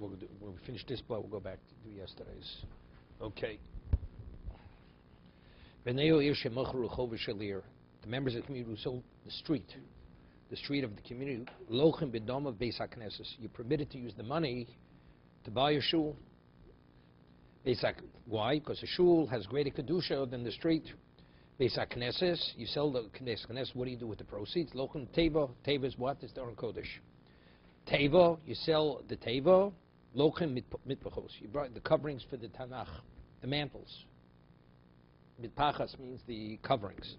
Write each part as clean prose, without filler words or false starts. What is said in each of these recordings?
and when we finish this block, we'll go back to do yesterday's. Okay. The members of the community who sold the street of the community, you're permitted to use the money to buy a shul. Why? Because a shul has greater kedusha than the street. You sell the knesses. What do you do with the proceeds? Lochem teva. Teva is what? It's the Aron Kodesh. Teva, you sell the teva. Lochem mitpachos. You brought the coverings for the Tanakh, the mantles. Mitpachas means the coverings.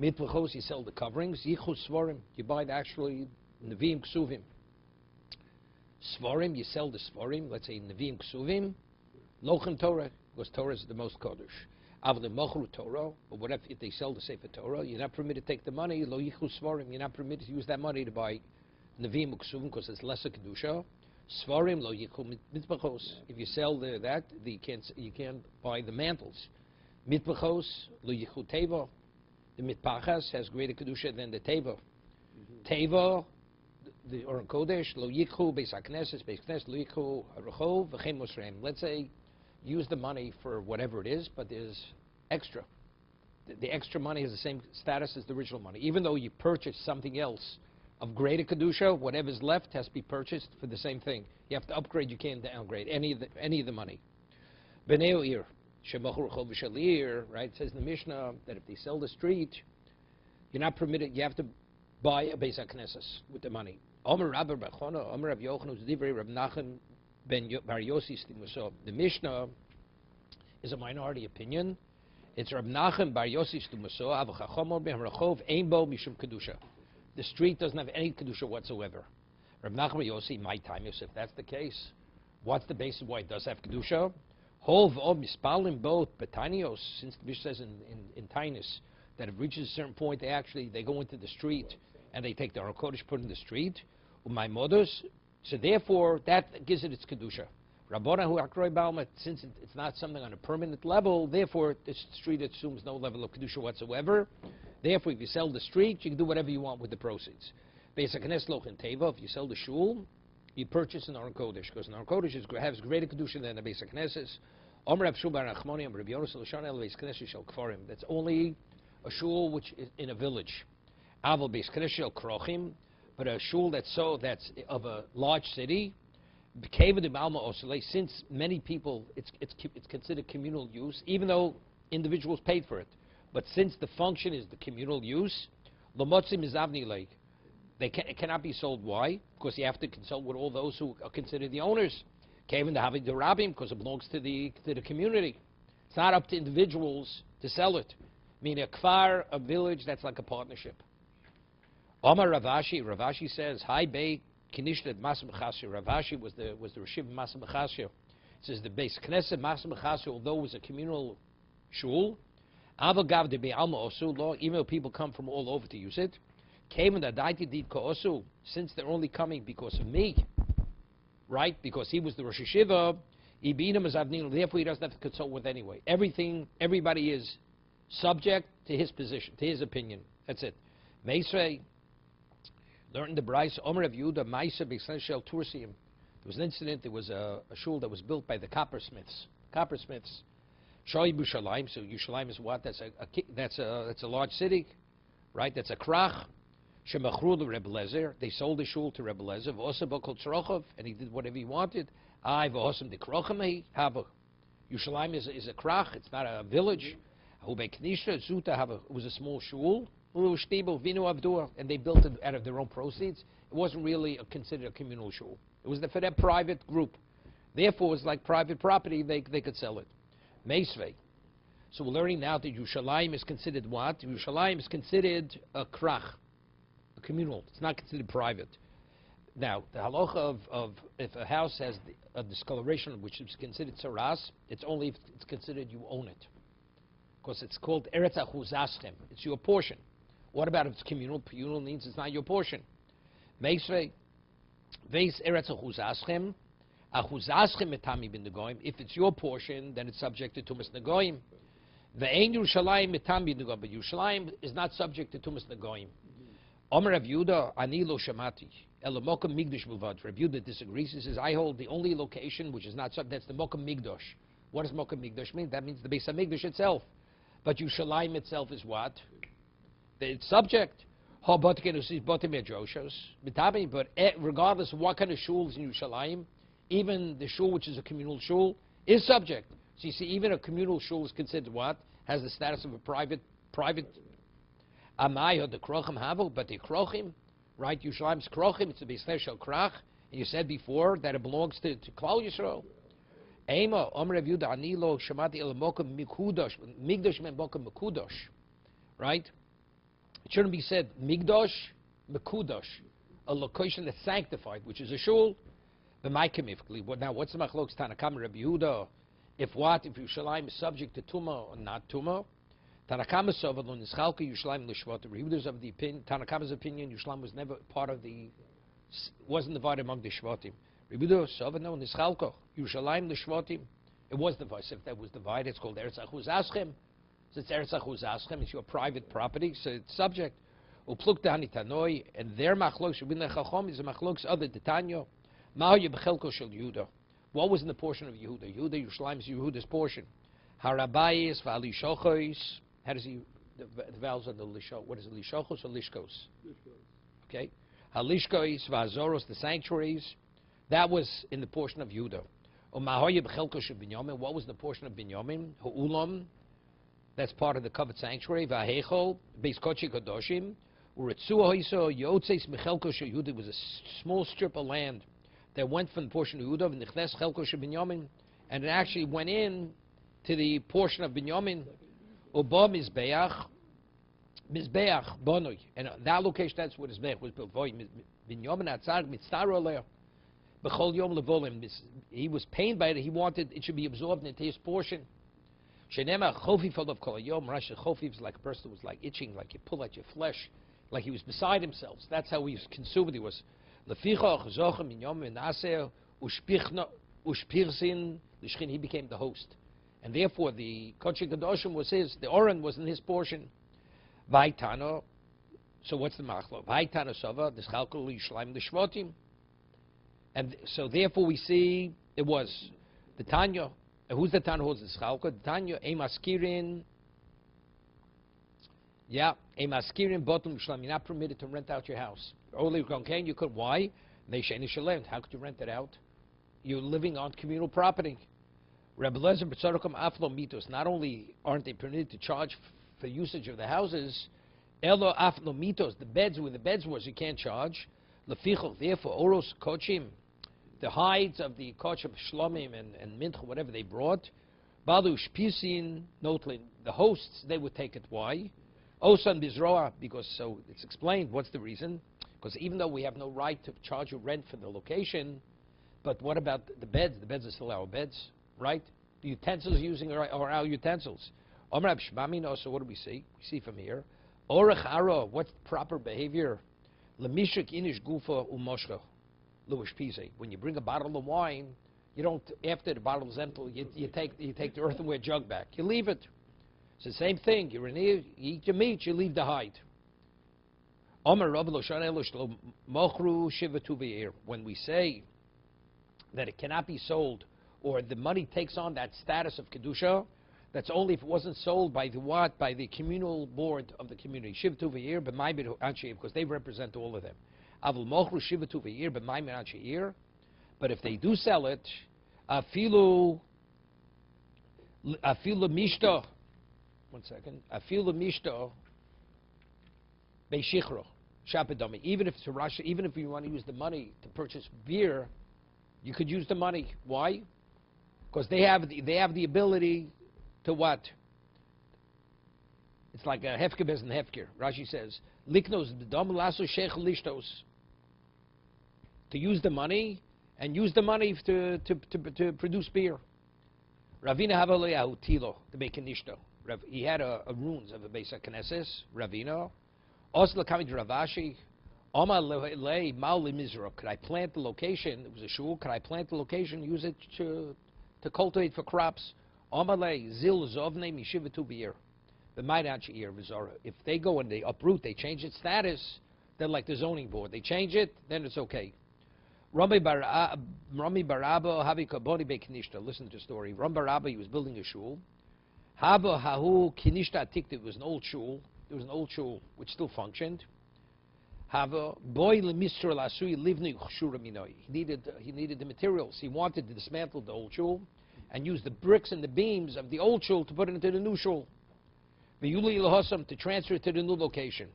Mitpachos, you sell the coverings. Yichus svarim, you buy the actually Nevi'im Ksuvim. Svarim, you sell the svarim. Let's say Nevi'im Ksuvim. Lochem Torah, because Torah is the most Kodesh. Avle Mochru Torah, but what if they sell the Sefer Torah? You're not permitted to take the money. Lo Yichus Svarim, you're not permitted to use that money to buy Nevi'im Ksuvim because it's lesser Kedusha. Svarim Lo Yichus Mitpachos. If you sell you can't buy the mantles. Mitpachos Lo Yichus Teva. The Mitpachas has greater Kedusha than the Teva. Teva, the Aron Kodesh, Lo Yichus Beis HaKnesses, Lo Yichus Rechov V'chein Mosreim. Let's say use the money for whatever it is, but there's extra. The extra money has the same status as the original money. Even though you purchase something else of greater Kedusha, whatever's left has to be purchased for the same thing. You have to upgrade, you can't downgrade any of the money. B'nei Oir, Shemachur Chov V'Shalir, right? It says in the Mishnah that if they sell the street, you're not permitted, you have to buy a Beis HaKnesses with the money. Omer Rabbi Bechona, Omer Rav Yochanan, Divrei Rav Nachman, Ben Bar Yossi Stimuso. The Mishnah is a minority opinion. It's Rab Nachem Bar Yossi Stimuso. Avachachomor Ben Rachov Ein Bo Mishum Kedusha. The street doesn't have any kedusha whatsoever. Rab Nachem Bar Yossi, my time, if that's the case, what's the basis why it does have kedusha? Hov Ob Mispalim Both Betanios. Since the Mishnah says in Tainus that it reaches a certain point, they go into the street and they take the Aron Kodesh, put it in the street. My mothers. So therefore, that gives it its kedusha. Rabbonahu Akroi Balma, since it's not something on a permanent level, therefore the street assumes no level of kedusha whatsoever. Therefore, if you sell the street, you can do whatever you want with the proceeds. Beis HaKnesses Loch and Teva, if you sell the shul, you purchase an Aron Kodesh, because an Aron Kodesh has greater kedusha than the Beis HaKnesses. Omer Rav Shul Bar Nachmoni, Rav Yonos L'Shon El Beis HaKnesses Shel Kfarim. That's only a shul which is in a village. Aval Beis HaKnesses Shel Krochim. But a shul that's of a large city, since many people, it's considered communal use, even though individuals paid for it. But since the function is the communal use, it cannot be sold. Why? Because you have to consult with all those who are considered the owners. Because it belongs to the community. It's not up to individuals to sell it. I mean, a kfar, a village, that's like a partnership. Omar Ravashi says, Hi Bey Kinishlet Masam B'Chasya. Ravashi was the Rashiv Masam B'Chasya. It says the Beis Knesset Masam B'Chasya, although it was a communal shul, Avagav de Be'alma Osu law, even though people come from all over to use it, came in the Daiti Did Ko Osu, since they're only coming because of me, right? Because he was the Rosh Hashiva, therefore he doesn't have to consult with anyway. Everybody is subject to his position, to his opinion. That's it. Meisrei learned the Bryce, Omer of Yehuda, Maisa B'Shel Tursiim. There was an incident, there was a shul that was built by the coppersmiths. Shoi B'Shalayim, so Yerushalayim is what? That's a large city, right? That's a krach. Shemachru the Rebbe Lezer, they sold the shul to Rebbe Lezer, V'osa B'Kol Tzrochov, and he did whatever he wanted. I V'osam de Krochamei, Haba. Yerushalayim is a krach, it's not a village. Hubei Knisha, Zuta, it was a small shul. And they built it out of their own proceeds. It wasn't really considered a communal shul. It was for their private group. Therefore, it was like private property. They could sell it. Meisvei. So we're learning now that Yerushalayim is considered what? Yerushalayim is considered a krach, a communal. It's not considered private. Now, the halacha of if a house has a discoloration which is considered saras, it's only if it's considered you own it. Because it's called Eretz Achuzaschem. It's your portion. What about if it's communal? Communal means it's not your portion. Meisvei, Veis Eretz Achuzaschem, Achuzaschem etami bin negoim. If it's your portion, then it's subject to Tumas Negoim. Ve'ein Yerushalayim etami bin negoim. But Yerushalayim is not subject to Tumas Negoim. Omer Rav Yehuda, Ani lo shamati. Elamokum Migdash Bilvad. Rabbi Yehuda disagrees. He says, I hold the only location which is not subject, that's the Mokum Migdash. What does Mokum Migdash mean? That means the Beis HaMikdash itself. But Yerushalayim itself is what? It's subject. But regardless of what kind of shul is in Yerushalayim, even the shul which is a communal shul is subject. So you see, even a communal shul is considered what? Has the status of a private. Amai the krochim havu, but the krochim, right? Yerushalayim's krochim, it's a Beis Shel Krach, and you said before that it belongs to Klal Yisrael. Ema Omer Rav Yehuda Anilo Shamati El Mokum Mikudosh Migdosh Men Mokum Mikudosh, right? It shouldn't be said Migdosh Mikudosh, a location that's sanctified, which is a shul. Now, what's the machlokes Tanakam Rabbi Yehuda? If Yerushalayim is subject to Tumah or not Tumah? Tanakam Sovadon is Chalka Yerushalayim L'Shvat. The Yehuda's of the opinion, Tanakama's opinion, Yerushalayim was never part of wasn't divided among the Shvatim. Rabbi Yehuda Sovadon is Chalka Yerushalayim L'Shvatim. It was divided. If that was divided, it's called Eretz Achuz Aschem. So it's Eretz Achuz Aschem. It's your private property, so it's subject. Upluk Dahani Tanoi, and their machlokes Rabbi Chacham is a machlokes other Detanyo. What was in the portion of Yehuda? Yerushalayim is Yehuda's portion. Harabayis v'alishochos. How does he? The vowels on the lisho. What is it? Lishochos or lishkos? Okay. Halishkos v'azoros, the sanctuaries. That was in the portion of Yehuda. What was in the portion of Binyamin? Ha'ulam. That's part of the covered sanctuary. V'ahechol beis kodesh kadoshim. Yehuda was a small strip of land that went from the portion of Yehuda and it actually went in to the portion of Binyamin. Uba Mizbeach Bonoi. And that location, that's where Mizbeach was built. Binyamin Atzar Mitzar Oleh. B'chol Yom Levolim. He was pained by it. He wanted it should be absorbed into his portion. Shenema Chofif Olav Kol Yom. Rashi Chofif is like a person who was like itching, like you pull at your flesh, like he was beside himself. That's how he was consumed. He was. He became the host. And therefore the Kodesh Kadoshim was his, the Oren was in his portion. Vaitano. So what's the machlok? Vaitano Sava, the Chalkal Yishleim the Shvotim. And so therefore we see it was the Tanya. Who's the Tanya who holds the Chalkal? The Tanya, Emaskirin. Yeah, Emaskirin Botum Yishleim. You're not permitted to rent out your house. Only you could. Why? How could you rent it out? You're living on communal property. Rabbi Lezer B'tzarakom Aflo Mitos. Not only aren't they permitted to charge for usage of the houses, Elo Aflo Mitos, the beds where the beds was, you can't charge. Lefichol, therefore, Oros Kochim, the hides of the Koch of Shlomim and Mincha, whatever they brought, Balu Shpisin, Notlin, the hosts, they would take it. Why? Osan Bizroa, because so it's explained. What's the reason? Because even though we have no right to charge a rent for the location, but what about the beds? The beds are still our beds, right? The utensils using are our utensils. Omrab Shmamino, so what do we see? We see from here. Orech Aro, what's proper behavior? Lemishuk Inish Gufa Umoshka. Luish Pise. When you bring a bottle of wine, you don't, after the bottle is empty, you take the earthenware jug back. You leave it. It's the same thing. You're in here, you eat your meat, you leave the hide. When we say that it cannot be sold, or the money takes on that status of Kedusha, that's only if it wasn't sold by the what? By the communal board of the community. Shivatu v'yir b'mayim ansheir, because they represent all of them. Avul mochru shivatu v'yir b'mayim ansheir. But if they do sell it, afilu mishta. 1 second. Afilu mishta beishichro. Shapadami. Even if it's a Russia, even if you want to use the money to purchase beer, you could use the money. Why? Because they have the ability to what? It's like a hefker bez and hefker. Rashi says, liknos b'dam laso sheich lishtos. To use the money and use the money to produce beer. Ravina havaleyahu tilo to make nishto. He had a runes of the Beis HaKnesses. Ravina. Also, Ravashi, could I plant the location? It was a shul. Could I plant the location? Use it to cultivate for crops. If they go and they uproot, they change its status They're like the zoning board. They change it, then it's okay. Rami Barabba Havi Kaboni Be Kinishta. Listen to the story. Rami Barabba, he was building a shul. Haba Hahu Kinishta Tikta. It was an old shul. It was an old shul which still functioned. Hava Boy Lemistra Lasui Livni Chshura Minoi. He needed the materials. He wanted to dismantle the old shul and use the bricks and the beams of the old shul to put it into the new shul. V'yuli Lahosam to transfer it to the new location.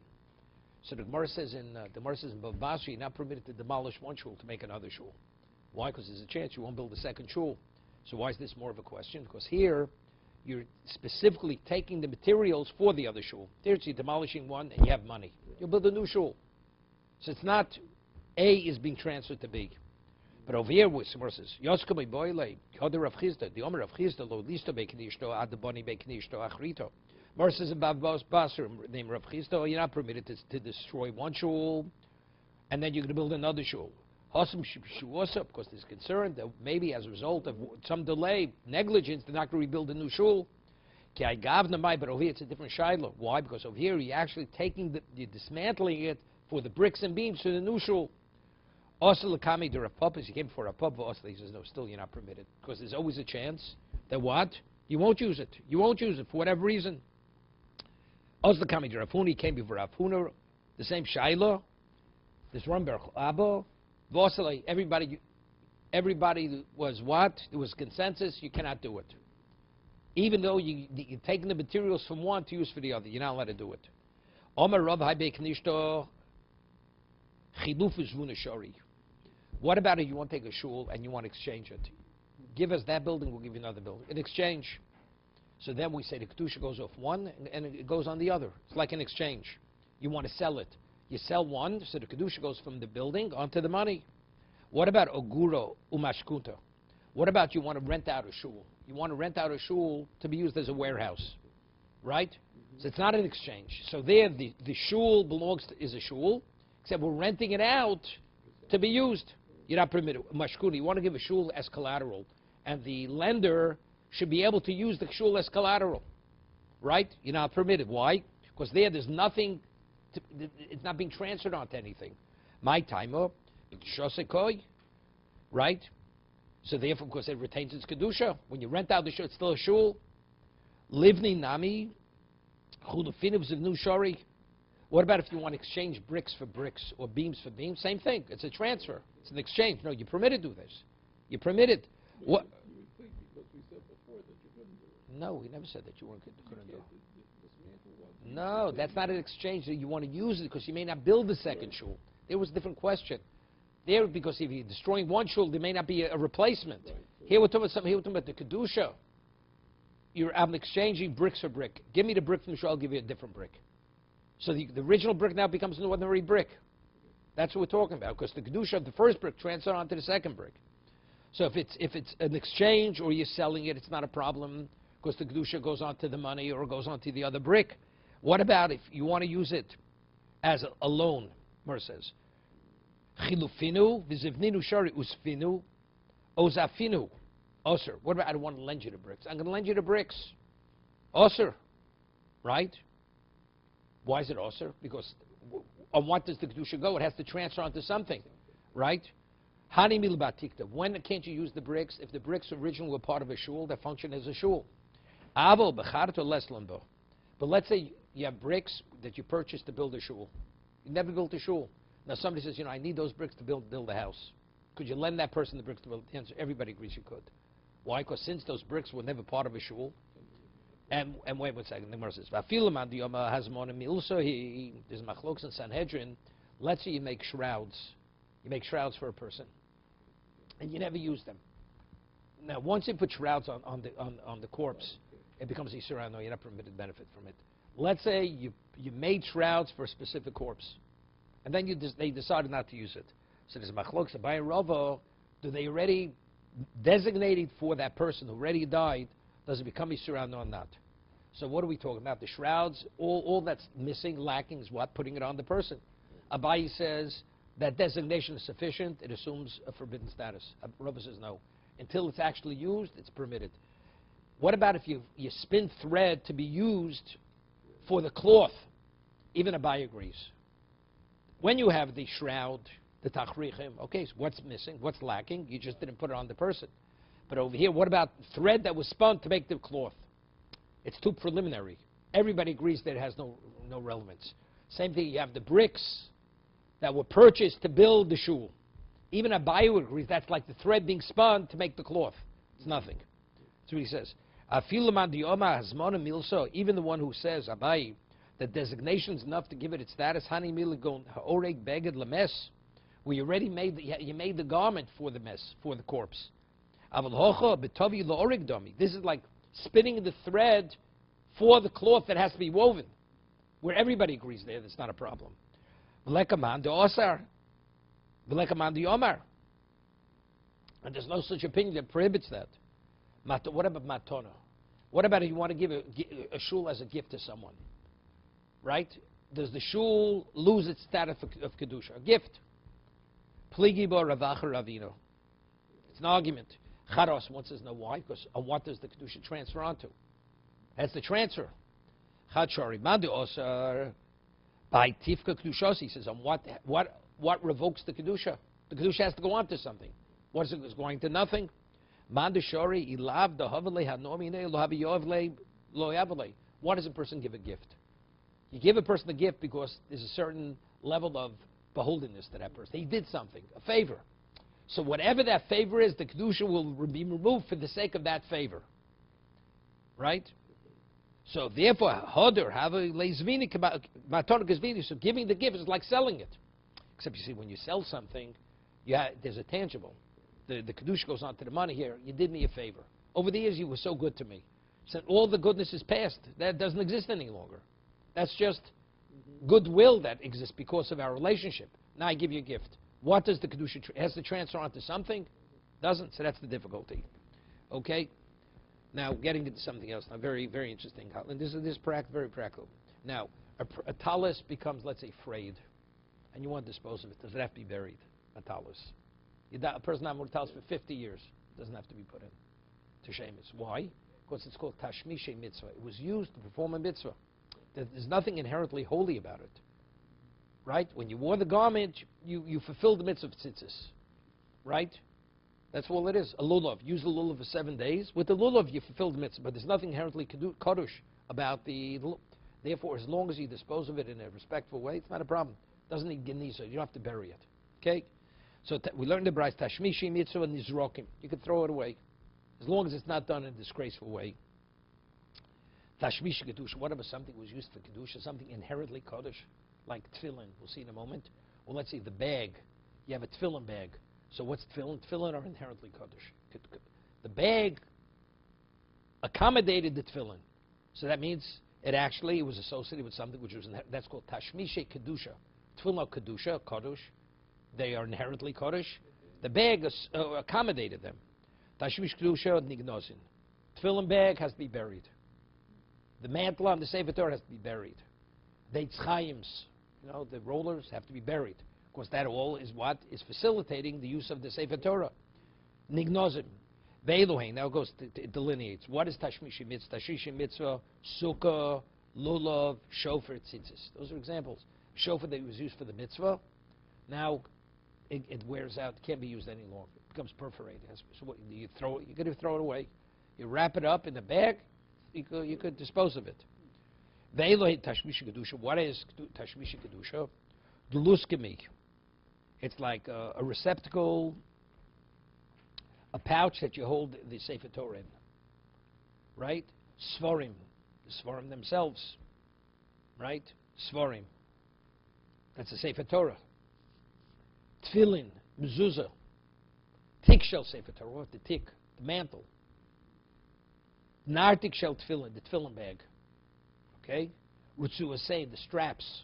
So the Gemara says in Bavasri, you're not permitted to demolish one shul to make another shul. Why? Because there's a chance you won't build a second shul. So why is this more of a question? Because here you're specifically taking the materials for the other shul. There's you're demolishing one and you have money. You'll build a new shul. So it's not A is being transferred to B. But over here, with Gemara says, Yoskamei Boile, Yoder Rav Chizda, the Omer Rav Chizda, Lo Listo Bekinishto, Adaboni Bekinishto, Achrito. Gemara says about Basar, named Rav Chizda, you're not permitted to destroy one shul, and then you're going to build another shul. Hosam Shuasa, because there's concern that maybe as a result of some delay, negligence, they're not going to rebuild a new shul. But over here it's a different shiloh. Why? Because over here you're actually you're dismantling it for the bricks and beams to the new shul. Also, Lakami, the Rav Papa, he came for Rav Papa, also he says, no, still you're not permitted. Because there's always a chance that what? You won't use it. You won't use it for whatever reason. Also, Lakami, the Rav Huni came before Rav Huna, the same shiloh. This one Baruch Abba. Everybody was what? There was consensus, you cannot do it. Even though you're taking the materials from one to use for the other, you're not allowed to do it. Omer Rav Haibei Knishto Chiluf Zvuna Shari. What about if you want to take a shul and you want to exchange it? Give us that building, we'll give you another building. In exchange. So then we say the Kedusha goes off one and it goes on the other. It's like an exchange. You want to sell it. You sell one, so the Kedusha goes from the building onto the money. What about Oguro Umashkuta? What about you want to rent out a shul? You want to rent out a shul to be used as a warehouse. Right? So it's not an exchange. So there the shul is a shul, except we're renting it out to be used. You're not permitted. Mashkuta, you want to give a shul as collateral, and the lender should be able to use the shul as collateral. Right? You're not permitted. Why? Because there's nothing, it's not being transferred onto anything. My timer, shosekoi, right? So therefore, because it retains its kedusha. When you rent out the shul, it's still a shul. Livni nami, chulufinibs of new shari. What about if you want to exchange bricks for bricks or beams for beams? Same thing. It's a transfer. It's an exchange. No, you're permitted to do this. You're permitted. What? You would think because we said before that you couldn't do it. No, we never said that you couldn't do it. No, that's not an exchange. You want to use it because you may not build the second shul. There was a different question. There, because if you're destroying one shul, there may not be a replacement. Right. Here we're talking about something. Here we're talking about the kedusha. I'm exchanging bricks for brick. Give me the brick from the shul. I'll give you a different brick. So the original brick now becomes an ordinary brick. That's what we're talking about. Because the kedusha of the first brick transfers onto the second brick. So if it's an exchange or you're selling it, it's not a problem because the kedusha goes onto the money or goes onto the other brick. What about if you want to use it as a loan? Mer says, Chilufinu v'zivninu shari usfinu ozafinu. Osir. What about I don't want to lend you the bricks? I'm going to lend you the bricks. Osir. Right? Why is it osir? Because on what does the kedusha go? It has to transfer onto something. Right? Hani milbatikta. When can't you use the bricks? If the bricks originally were part of a shul, that function as a shul. Avo b'charto leslambo. But let's say you have bricks that you purchased to build a shul. You never built a shul. Now somebody says, I need those bricks to build a house. Could you lend that person the bricks to build? The answer, everybody agrees you could. Why? Because since those bricks were never part of a shul, and wait 1 second, the Gemara says, there's machlokes in Sanhedrin. Let's say you make shrouds. You make shrouds for a person, and you never use them. Now, once you put shrouds on the corpse, it becomes Yisur. No, you're not permitted benefit from it. Let's say you made shrouds for a specific corpse, and then they decided not to use it. So there's machlokes Abai and Rava. Do they already designated for that person who already died? Does it become Yisur or not? So what are we talking about? The shrouds, all that's missing, lacking is what? Putting it on the person. Abai says that designation is sufficient. It assumes a forbidden status. Rava says no. Until it's actually used, it's permitted. What about if you spin thread to be used for the cloth? Even Abai agrees. When you have the shroud, the tachrichim, okay, so what's missing? What's lacking? You just didn't put it on the person. But over here, what about thread that was spun to make the cloth? It's too preliminary. Everybody agrees that it has no relevance. Same thing, you have the bricks that were purchased to build the shul. Even Abayu agrees that's like the thread being spun to make the cloth. It's nothing. That's what he says. Even the one who says, Abayi, that designation is enough to give it its status, Hani Miligon Haoreg Beged Lames, where you already made the garment for the mess, for the corpse. This is like spinning the thread for the cloth that has to be woven, where everybody agrees there, that's not a problem. And there's no such opinion that prohibits that. What about matona? What about if you want to give a shul as a gift to someone? Right? Does the shul lose its status of kedusha? A gift. Pligi bo ravacha ravino. It's an argument. Charos, one says no. Why? Because what does the kedusha transfer onto? That's the transfer. Chadshari mandi osar by tifka kedushos. He says on what revokes the kedusha? The kedusha has to go on to something. What is it going to nothing? Mandashori ilav dahavale hanomine lohaviyovle loyavale. Why does a person give a gift? You give a person a gift because there's a certain level of beholdenness to that person. He did something, a favor. So whatever that favor is, the kedusha will be removed for the sake of that favor. Right? So therefore, hoder have a leizvini matona gazvini. So giving the gift is like selling it. Except you see, when you sell something, there's a tangible. The kedusha goes on to the money here. You did me a favor. Over the years, you were so good to me. So all the goodness is past. That doesn't exist any longer. That's just goodwill that exists because of our relationship. Now I give you a gift. What does the kedusha has to transfer onto something? Doesn't. So that's the difficulty. Okay. Now getting into something else. Now very very interesting. And this is very practical. Now a talus becomes, let's say, frayed, and you want to dispose of it. Does it have to be buried? A talus. A person not more talus for 50 years. It doesn't have to be put in to shemitz. Why? Because it's called tashmishe mitzvah. It was used to perform a mitzvah. There's nothing inherently holy about it. Right? When you wore the garment, you fulfilled the mitzvah of tzitzis. Right? That's all it is. A lulav. Use the lulav for 7 days. With the lulav, you fulfilled the mitzvah. But there's nothing inherently kadosh about the lulav. Therefore, as long as you dispose of it in a respectful way, it's not a problem. It doesn't need genisa. You don't have to bury it. Okay? So we learned the brayz tashmishi mitzvah and nizrokim. You can throw it away. As long as it's not done in a disgraceful way. Tashmish kedusha. What about something was used for kedusha? Something inherently kodesh, like tefillin. We'll see in a moment. Well, let's see the bag. You have a tefillin bag. So what's tefillin? Tefillin are inherently kodesh. The bag accommodated the tefillin. So that means it was associated with something which was that's called tashmishe kedusha. Tefillin are kedusha, kodesh. They are inherently kodesh. The bag accommodated them. Tashmish kedusha nignozin. Tefillin bag has to be buried. The mantle on the Sefer Torah has to be buried. The tzchaims, the rollers have to be buried. Of course, that all is what is facilitating the use of the Sefer Torah. Nignozim. Ve'elohein. Now it delineates. What is Tashmishi Mitzvah? Tashmishi Mitzvah, Sukkah, Lulav, Shofar, Tzitzis. Those are examples. Shofar that was used for the Mitzvah, now it wears out, can't be used any longer. It becomes perforated. So what, you throw it, you're going to throw it away. You wrap it up in a bag, you could dispose of it. Ve'elohein Tashmishi Kedusha. What is Tashmishi Kedusha? Duluskemi. It's like a receptacle, a pouch that you hold the Sefer Torah in. Right? Svarim. The Svarim themselves. Right? Svarim. That's the Sefer Torah. Tefillin. Mezuzah. Tik shel Sefer Torah. What? The tik. The mantle. Nartik shel Tefillin. The Tefillin bag. Okay? Rutsu say the straps.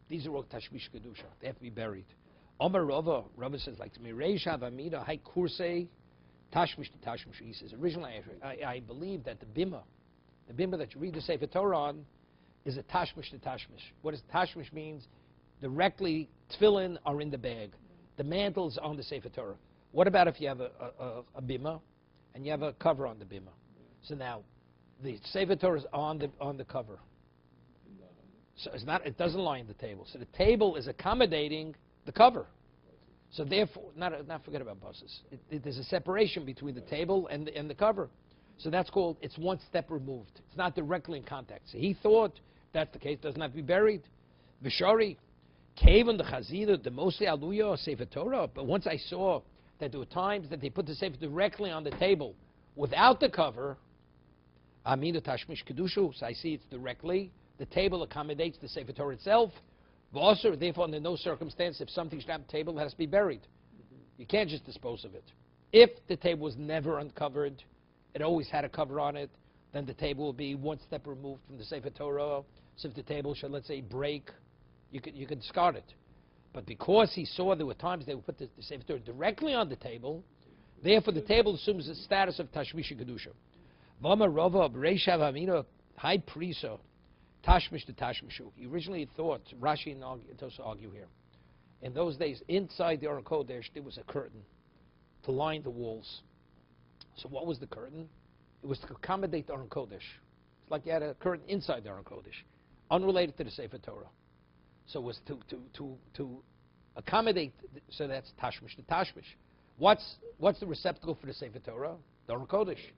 These are all Tashmish Kedusha. They have to be buried. Omar Rava says, like to me, Reish Havamida, Hai Kursei, Tashmish to Tashmish. He says, originally I believe that the bima that you read the Sefer Torah on, is a Tashmish to Tashmish. What does Tashmish means? Directly, tefillin are in the bag. The mantle's on the Sefer Torah. What about if you have a bima, and you have a cover on the bima? So now, the Sefer Torah is on the cover. So it's not. It doesn't lie on the table. So the table is accommodating the cover. So therefore, not forget about buses. There's a separation between the table and the cover. So that's called, it's one step removed. It's not directly in contact. So he thought that's the case, doesn't have to be buried. Vishari, cave on the chazida, the mostly aluya, Sefer Torah. But once I saw that there were times that they put the Sefer directly on the table without the cover, Amina Tashmish Kedushu, so I see it's directly. The table accommodates the Sefer Torah itself. Also, therefore, under no circumstance, if something should happen to the table, it has to be buried. You can't just dispose of it. If the table was never uncovered, it always had a cover on it, then the table will be one step removed from the Sefer Torah. So if the table should, let's say, break, you could discard it. But because he saw there were times they would put the Sefer Torah directly on the table, therefore the table assumes the status of Tashmish Kedusha. Vama Rava Bereishav Amina High Priso Tashmish to Tashmishu. He originally thought, Rashi and Tosa argue here, in those days, inside the Aron Kodesh, there was a curtain to line the walls. So what was the curtain? It was to accommodate the Aron Kodesh. It's like you had a curtain inside the Aron Kodesh, unrelated to the Sefer Torah. So it was to accommodate, so that's Tashmish to Tashmish. What's the receptacle for the Sefer Torah? The Aron Kodesh.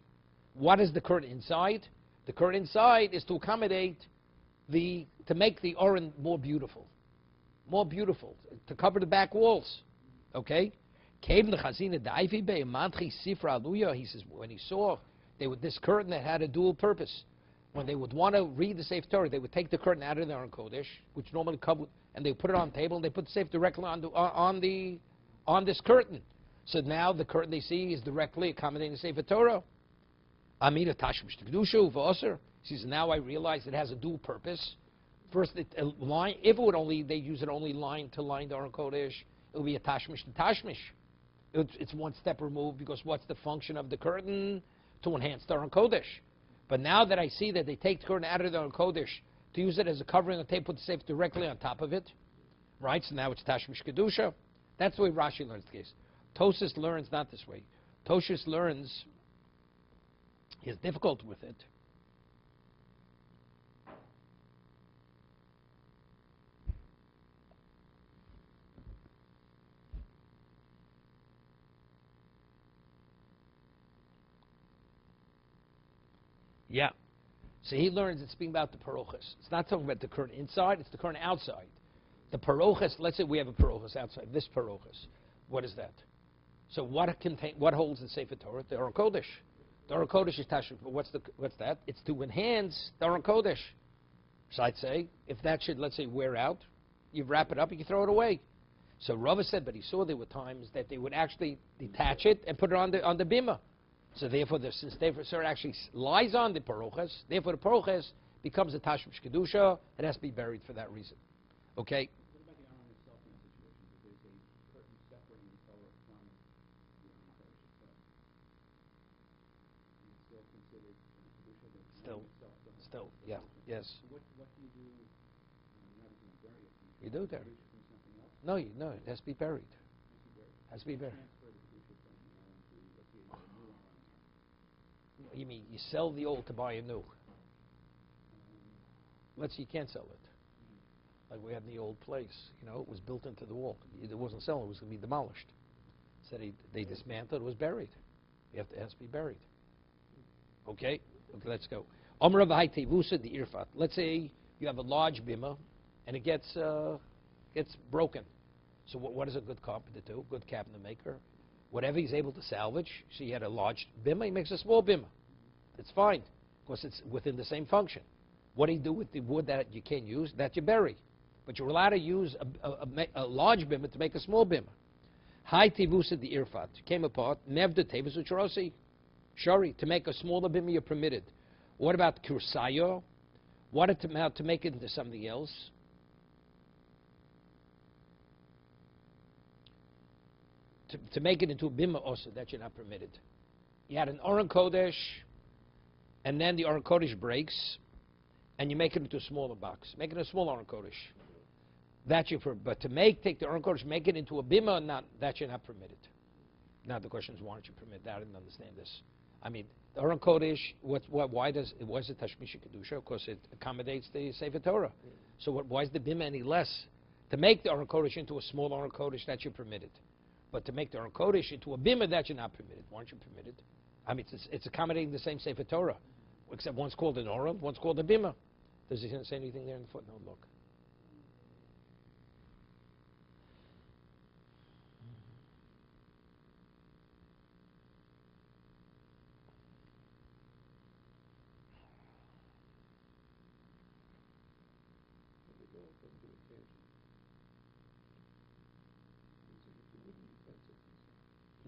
What is the curtain inside? The curtain inside is to accommodate to make the Aron more beautiful, to cover the back walls. Okay? He says when he saw this curtain that had a dual purpose, when they would want to read the Sefer Torah, they would take the curtain out of the Aron Kodesh, which normally covered, and they put it on the table, and they put the Sefer directly on this curtain. So now the curtain they see is directly accommodating the Sefer Torah. Amina Tashmish Kedusha V'Aser. He says, now I realize it has a dual purpose. First, if it would only, they use it only line to line the Aron Kodesh, it would be a Tashmish to Tashmish. It's one step removed, because what's the function of the curtain? To enhance the Aron Kodesh. But now that I see that they take the curtain out of the Aron Kodesh to use it as a covering on the table, put the Sefer directly on top of it, right? So now it's Tashmish Kedusha. That's the way Rashi learns the case. Tosas learns not this way. Tosas learns, he has difficulty with it. Yeah. So he learns it's speaking about the parochas. It's not talking about the curtain inside, it's the curtain outside. The parochas, let's say we have a parochas outside, this parochas. What is that? So what holds the Sefer Torah? The Aron Kodesh. The Aron Kodesh is Tashmish, but what's that? It's to enhance the Aron Kodesh. So I'd say, if that should, let's say, wear out, you wrap it up, you can throw it away. So Rava said, but he saw there were times that they would actually detach it and put it on the bima. So therefore, since the Sefer actually lies on the parochas, therefore the parochas becomes a Tashmish Kedusha. It has to be buried for that reason. Okay? What about the Aron itself in that situation? Because there's a curtain separating the Torah from the Aron Kodesh itself. And it's still considered Kedusha, the Aron itself. Still, yeah, yes. So what do you do? You're not even going to bury it. You do bury it. From something else? No, it has to be buried. Has to be buried. Transfer the Kedusha from the Aron to, let's say, a new Aron. You mean you sell the old to buy a new? Let's say you can't sell it. Like we had in the old place, it was built into the wall. It wasn't selling; it was going to be demolished. So they dismantled. It was buried. It has to be buried. Okay, let's go. Let's say you have a large bima, and it gets broken. So what does a good carpenter do? Good cabinet maker, whatever he's able to salvage. So he had a large bima, he makes a small bima. It's fine, because it's within the same function. What do you do with the wood that you can't use? That you bury. But you're allowed to use a large bima to make a small bima. High tivusa the irfat came apart. Nevda tevus ucharosi shari to make a smaller bima you're permitted. What about kursayo? What about to make it into something else? To make it into a bima also that you're not permitted. You had an Aron Kodesh, and then the Aron Kodesh breaks, and you make it into a smaller box. Make it a small Aron Kodesh. That you but to take the Aron Kodesh, make it into a bima, that you're not permitted. Now the question is, why don't you permit that? I didn't understand this. I mean, the Aron Kodesh, why is it Tashmish Kedusha? Because it accommodates the Sefer Torah. So why is the Bima any less? To make the Aron Kodesh into a small Aron Kodesh, that you're permitted. But to make the Aron Kodesh into a Bima, that you're not permitted. Why aren't you permitted? I mean, it's accommodating the same Sefer Torah, except one's called an Aron, one's called a Bima. Does he say anything there in the footnote? Look.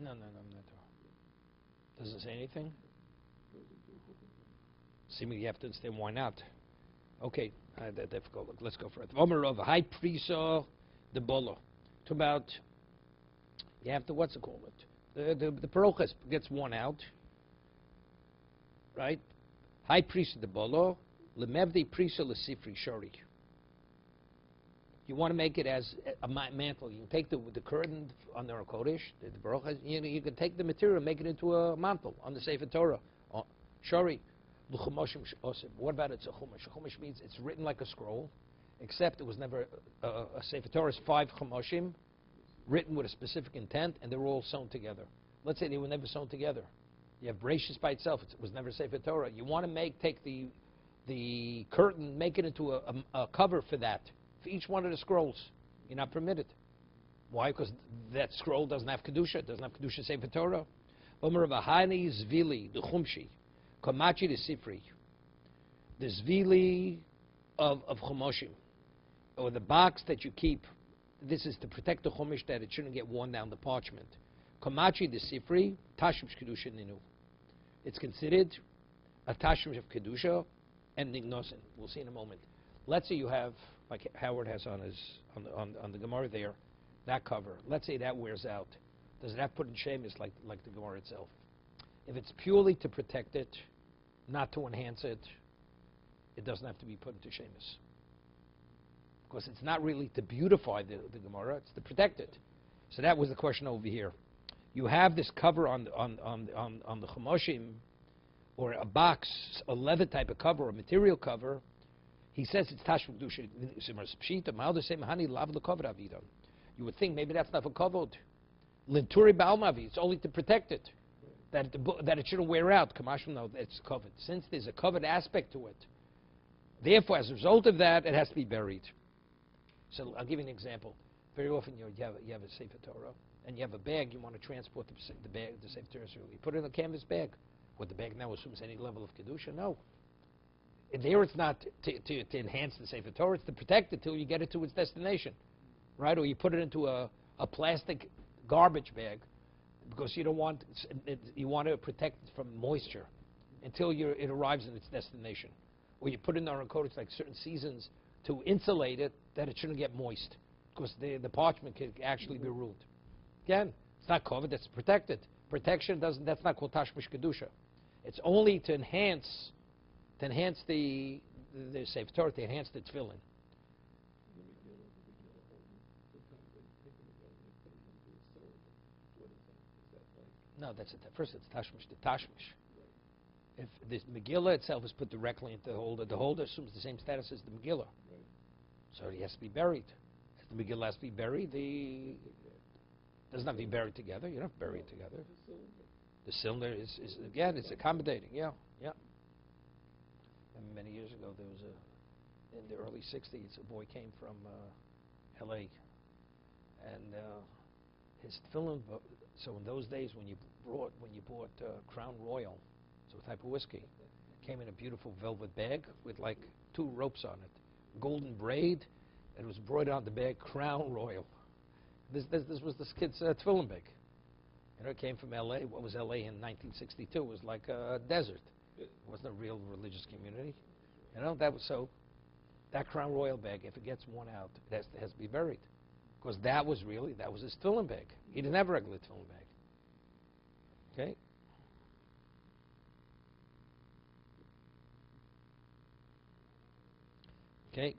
No, I'm not. Doesn't say anything? Seemingly you have to understand why not. Okay, difficult. Look, let's go for it. Omer of high prisa the bolo. To about, you have to, what's it called? The parochas gets worn out, right? High prisa the bolo, lemevdi prisa lesifri shori. You want to make it as a mantle. You can take the curtain on the Kodesh, the Baruch, you can take the material and make it into a mantle on the Sefer Torah. Shari. What about it's a chumash? A chumash means it's written like a scroll, except it was never, a Sefer Torah is 5 chumashim, written with a specific intent, and they're all sewn together. Let's say they were never sewn together. You have Bereshis by itself, it was never Sefer Torah. You want to take the curtain, make it into a cover for that. For each one of the scrolls, you're not permitted. Why? Because that scroll doesn't have Kedusha. It doesn't have Kedusha Sefer Torah. Omer Vahani Zvili, the Chumshi, Komachi the Sifri, the Zvili of Chumoshim, or the box that you keep. This is to protect the Chumash that it shouldn't get worn down the parchment. Komachi the Sifri, Tashmish Kedusha Ninu. It's considered a Tashmish of Kedusha and Nignosin. We'll see in a moment. Let's say you have, like Howard has on the Gemara there, that cover. Let's say that wears out. Does it have to put in shemis like the Gemara itself? If it's purely to protect it, not to enhance it, it doesn't have to be put into shemis. Because it's not really to beautify the Gemara, it's to protect it. So that was the question over here. You have this cover on the Chumoshim, or a box, a leather type of cover, a material cover. He says it's Tashmish Kedusha. You would think maybe that's not for kavod. Linturi ba'almavi. It's only to protect it, that it shouldn't wear out. Kamashim, no, it's covered. Since there's a covered aspect to it, therefore, as a result of that, it has to be buried. So I'll give you an example. Very often you have a Sefer Torah, and you have a bag. You want to transport the Sefer Torah. You put it in a canvas bag. Would the bag now assumes any level of kedusha? No. There it's not to enhance the Sefer Torah, it's to protect it till you get it to its destination, right? Or you put it into a plastic garbage bag because you want to protect it from moisture until it arrives in its destination. Or you put it in our coat, it's like certain seasons to insulate it that it shouldn't get moist because the parchment can actually be ruined. Again, it's not covered, that's protected. Protection that's not called Tashmish Kedusha. It's only to enhance the Sefer Torah, to enhance the tefillin. No, that's it. First, it's Tashmish. The Tashmish. If the Megillah itself is put directly into the holder assumes the same status as the Megillah. So it has to be buried. If the Megillah has to be buried, doesn't have to be buried together. You don't have to bury it together. The cylinder is again, it's accommodating. Yeah. And many years ago, there was in the early '60s, a boy came from L.A. and his tefillin. So in those days, when you bought Crown Royal, so a type of whiskey, came in a beautiful velvet bag with like 2 ropes on it, golden braid, and it was embroidered on the bag Crown Royal. This was this kid's tefillin bag. It came from L.A. What was L.A. in 1962? It was like a desert. It wasn't a real religious community. That Crown Royal bag, if it gets worn out, it has to be buried. Because that was his tefillin bag. He didn't have a regular tefillin bag. Okay? Okay?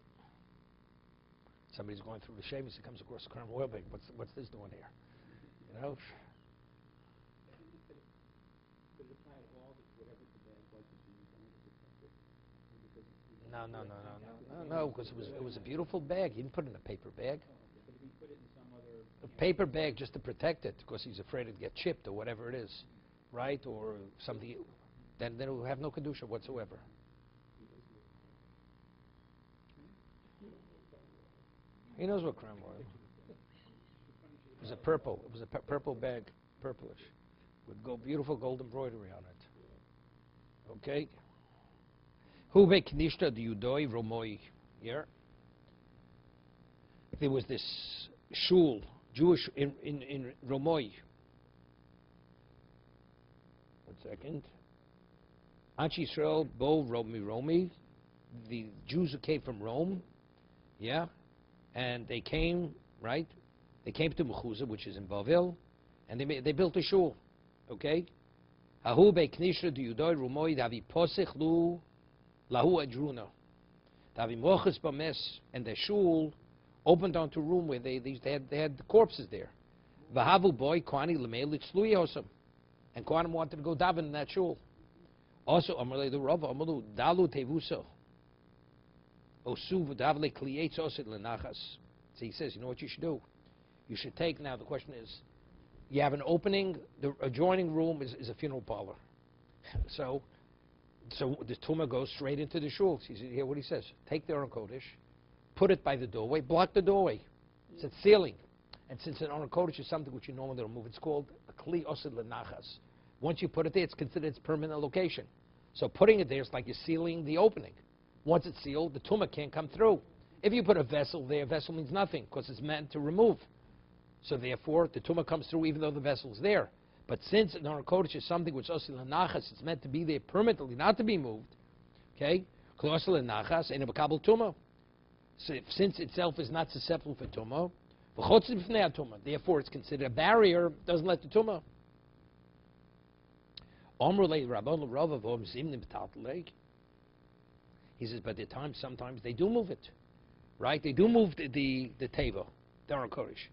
Somebody's going through the shavings, he comes across a Crown Royal bag. What's this doing here? Could it apply at all No, because it was a beautiful bag. He didn't put it in a paper bag. Oh, okay. But if he put it in some other... A paper bag just to protect it, because he's afraid it'd get chipped or whatever it is, right? Or something, then it will have no kedusha whatsoever. He knows what creme oil. It was a purple. It was a purple bag, purplish, with beautiful gold embroidery on it. Okay. Hu beknishta diudoi romoi. Here. There was this shul, Jewish in Romoi. 1 second. Anchi Yisrael bo Romi. The Jews who came from Rome, yeah, and they came, right? They came to Mechuzah, which is in Bavel, and they built a shul, okay? Hahu be'knishra diudoi Romoi davi posech lu lahu adruna. Davi mochas b'mes, and the shul opened onto a room where they had the corpses there. Vahavu boy kwani lemei litzlui osam, and Kohanim wanted to go daven in that shul. Also, Amalei the Rav Amalu dalu tevuso. Osu v'davle kliyetz osid lenachas. So he says, you know what you should do? You should take, now the question is, you have an opening, the adjoining room is a funeral parlor. So the tumah goes straight into the shul. You hear what he says? Take the Aron Kodesh, put it by the doorway, block the doorway. It's a ceiling. And since an Aron Kodesh is something which you normally don't move, it's called a kli osid lenachas. Once you put it there, it's considered its permanent location. So putting it there is like you're sealing the opening. Once it's sealed, the tumah can't come through. If you put a vessel there, vessel means nothing because it's meant to remove. So therefore, the tumah comes through even though the vessel is there. But since an Aron Kodesh is something which osil lenachas, it's meant to be there permanently, not to be moved. Okay, osil lenachas ain't a kabel tumah. So since itself is not susceptible for tumah, therefore it's considered a barrier. Doesn't let the tumah. He says, but at times, sometimes they do move it, right? They do move the teva, the Aron Kodesh,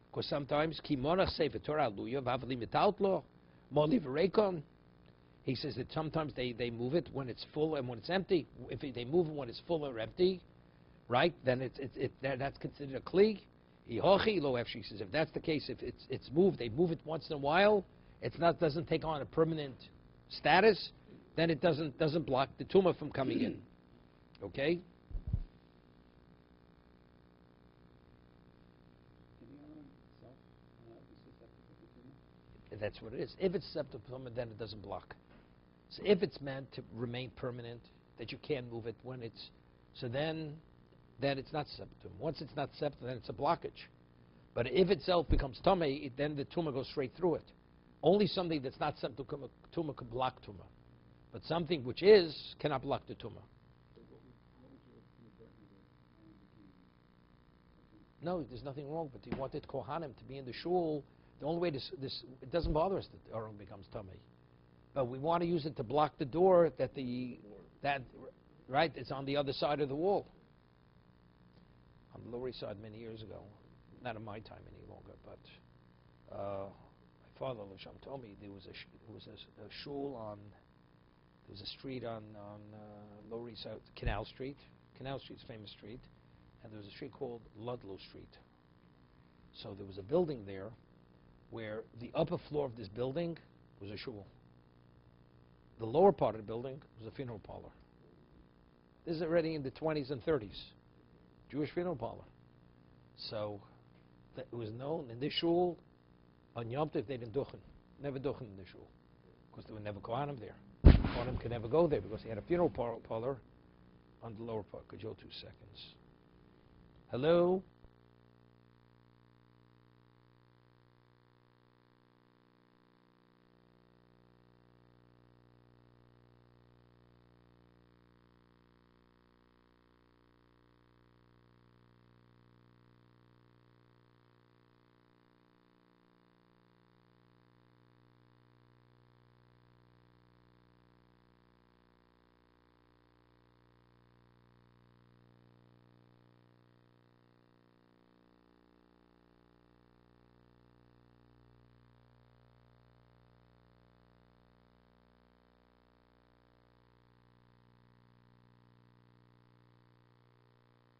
because sometimes kimona sefer Torah luya v'avli mitaltlo moliv reikon. He says that sometimes they move it when it's full and when it's empty. If they move it when it's full or empty, right? Then that's considered a kli. He says if that's the case, if it's moved, they move it once in a while. Doesn't take on a permanent status. Then it doesn't block the tumah from coming in. Okay. Can the Aron itself be susceptible to tumah? That's what it is. If it's susceptible to tumah, then it doesn't block. So if it's meant to remain permanent, that you can't move it when it's, so then it's not susceptible. Once it's not susceptible, then it's a blockage. But if itself becomes tumah, then the tumah goes straight through it. Only something that's not susceptible to tumah could block tumah. But something which is cannot block the tumah. So what was your version of it? No, there's nothing wrong. But he wanted Kohanim to be in the shul. The only way this it doesn't bother us that Aron becomes tummy. But we want to use it to block the door that right, it's on the other side of the wall. On the Lower East Side many years ago. Not in my time any longer, but my father Lasham told me there was a shul on, there was a street on Lower East Side, Canal Street. Canal Street's a famous street, and there was a street called Ludlow Street. So there was a building there where the upper floor of this building was a shul. The lower part of the building was a funeral parlor. This is already in the 20s and 30s. Jewish funeral parlor. So it was known in this shul, on Yom Tov they didn't duchen. Never duchen in the shul. Because there were never Kohanim there. Kohanim could never go there because they had a funeral parlor on the lower part. Could you hold 2 seconds? Hello?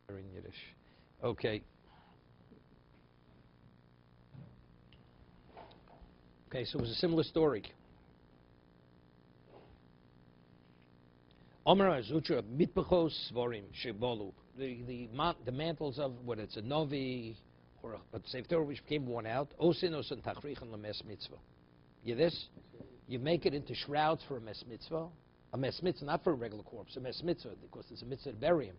in Yiddish. Okay. Okay, so it was a similar story. Omer Azutra mitbechos svorim shebolu. The mantles of what it's a novi or a sefer Torah which became worn out. Osin osin tachrichan lemes mitzvah. You this? You make it into shrouds for a mes mitzvah. A mes mitzvah, not for a regular corpse. A mes mitzvah because it's a mitzvah to bury him.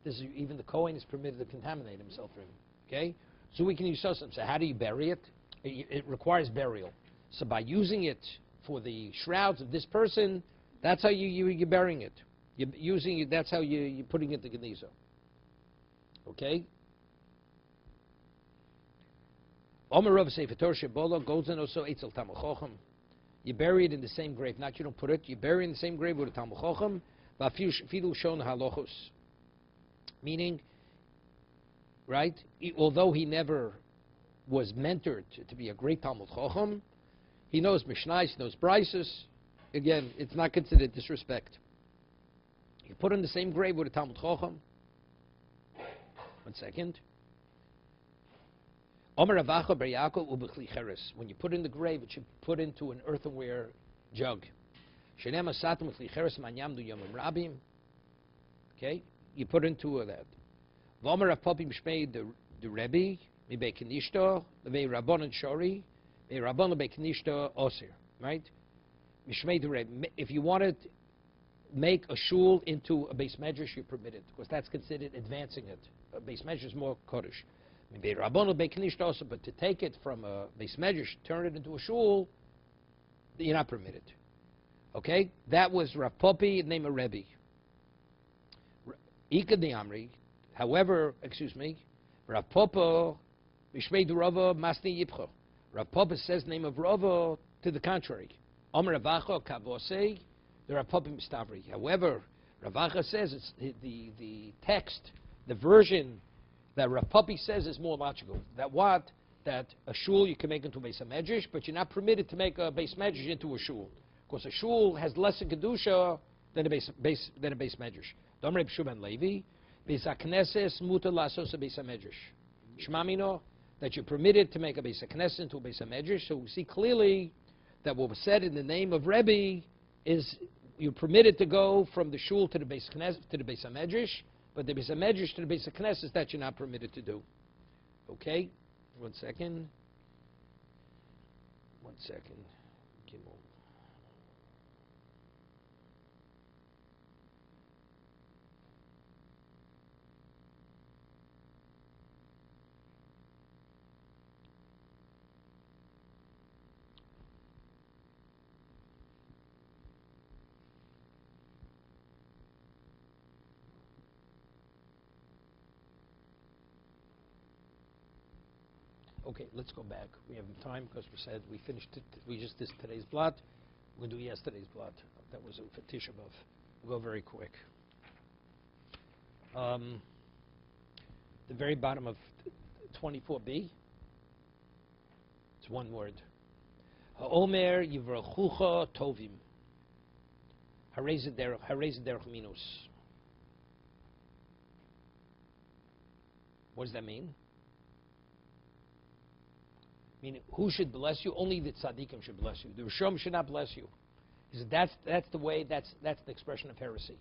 This is even the Kohen is permitted to contaminate himself for him. Okay, so we can use some. So how do you bury it? It requires burial. So by using it for the shrouds of this person, that's how you're burying it. You're using it. That's how you're putting it to Geniza. Okay. Omer Rav Sefer Torah Shebolo goes in also Eitzel Talmud Chacham. You bury it in the same grave. Not you don't put it. You bury it in the same grave with a Talmud Chacham. V'afilu shon halochos. Meaning, right? Although he never was mentored to be a great Talmud Chacham, he knows Mishnais, he knows Brises. Again, it's not considered disrespect. You put in the same grave with a Talmud Chacham. 1 second. Omer Avacha Ber Yaakov Ubechli Cheres. When you put in the grave, it should put into an earthenware jug. Shenem Asatim Ubechli Cheres Manyam Du Yomim Rabim. Okay, you put into that. Vomer Rav Papi Mishmei the Rebbe Mibei Kenishto Mibei Rabbanon Shori Mibei Rabbanon Mibei Kenishto Osir. Right? Mishmei the Rebbe. If you wanted make a shul into a base medrash, you're permitted because that's considered advancing it. A base medrash is more kodesh. Maybe Rabbanon Beiknish also, but to take it from a base medrash, turn it into a shul, you're not permitted. Okay, that was Rav Popi, name of Rebbe. Ika de Amri, however, excuse me, Rav Popo Mishmei du Rava Masni Yipcho. Rav Popo says name of Rava to the contrary. Omer Ravacha Kavosei, the Rav Popi Mistavri. However, Ravacha says it's the text, the version that Rav Papi says is more logical. That a shul you can make into a base medrash, but you're not permitted to make a base medrash into a shul, because a shul has less in kedusha than a base medrash. Dom Reb Shua ben Levi, base hakneses mutar lasos a base medrash. Shmamino that you're permitted to make a base hakneses into a base medrash. So we see clearly that what was said in the name of Rebbe is you're permitted to go from the shul to the base medrash. But the Beis HaMedrash to the Beis HaKnesses, that you're not permitted to do. Okay? 1 second. 1 second. Gimel. Okay, let's go back. We have time because we said we finished it. We just did today's blot. We'll do yesterday's blot. That was for Tisha B'Av. We'll go very quick. The very bottom of 24b. It's one word. Ha'omer yivrachucha tovim. Harez derech minus. What does that mean? Meaning, who should bless you? Only the tzaddikim should bless you. The Rishom should not bless you. He said that's the way. That's the expression of heresy.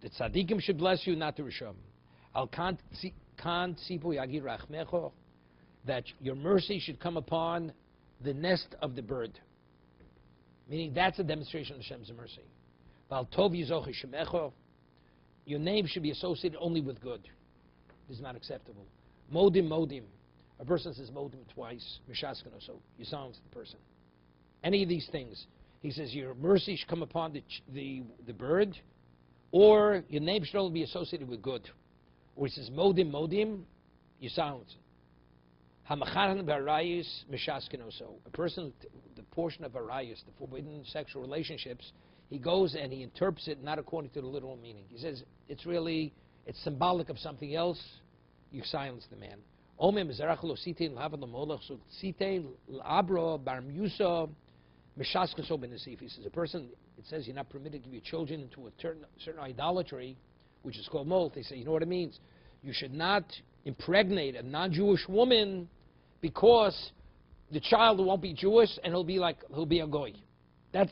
The tzaddikim should bless you, not the Rishom. Al kan sipu yagir rachmecho, that your mercy should come upon the nest of the bird. Meaning, that's a demonstration of Hashem's mercy. Val tov yizoch shemecho, your name should be associated only with good. This is not acceptable. Modim. A person says modim twice, mishaskan, so you silence the person. Any of these things, he says your mercy should come upon the bird, or your name should only be associated with good. Or he says modim, you silence it. Hamachan b'arayis mishaskan, so a person, the portion of arayis, the forbidden sexual relationships, he goes and he interprets it not according to the literal meaning. He says it's symbolic of something else. You silence the man. He says a person, it says you're not permitted to give your children into a certain idolatry, which is called molt. They say, you know what it means? You should not impregnate a non-Jewish woman because the child won't be Jewish and he'll be a goy.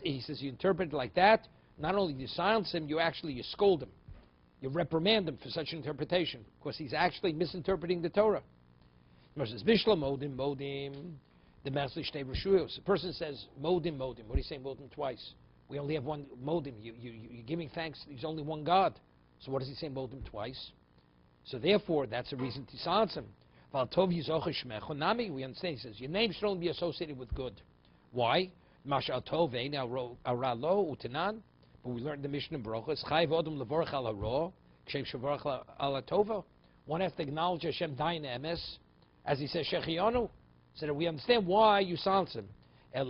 He says you interpret it like that. Not only do you silence him, you scold him. You reprimand him for such interpretation because he's actually misinterpreting the Torah. The person says modim. What are you saying modim twice? We only have one modim. You're giving thanks. There's only one God. So what does he say modim twice? So therefore, that's a reason to silence him. We understand. He says your name should only be associated with good. Why? But we learned the Mishnah in Brochus. One has to acknowledge Hashem dayin emes, as he says Shechionu. So that we understand why you silence him. But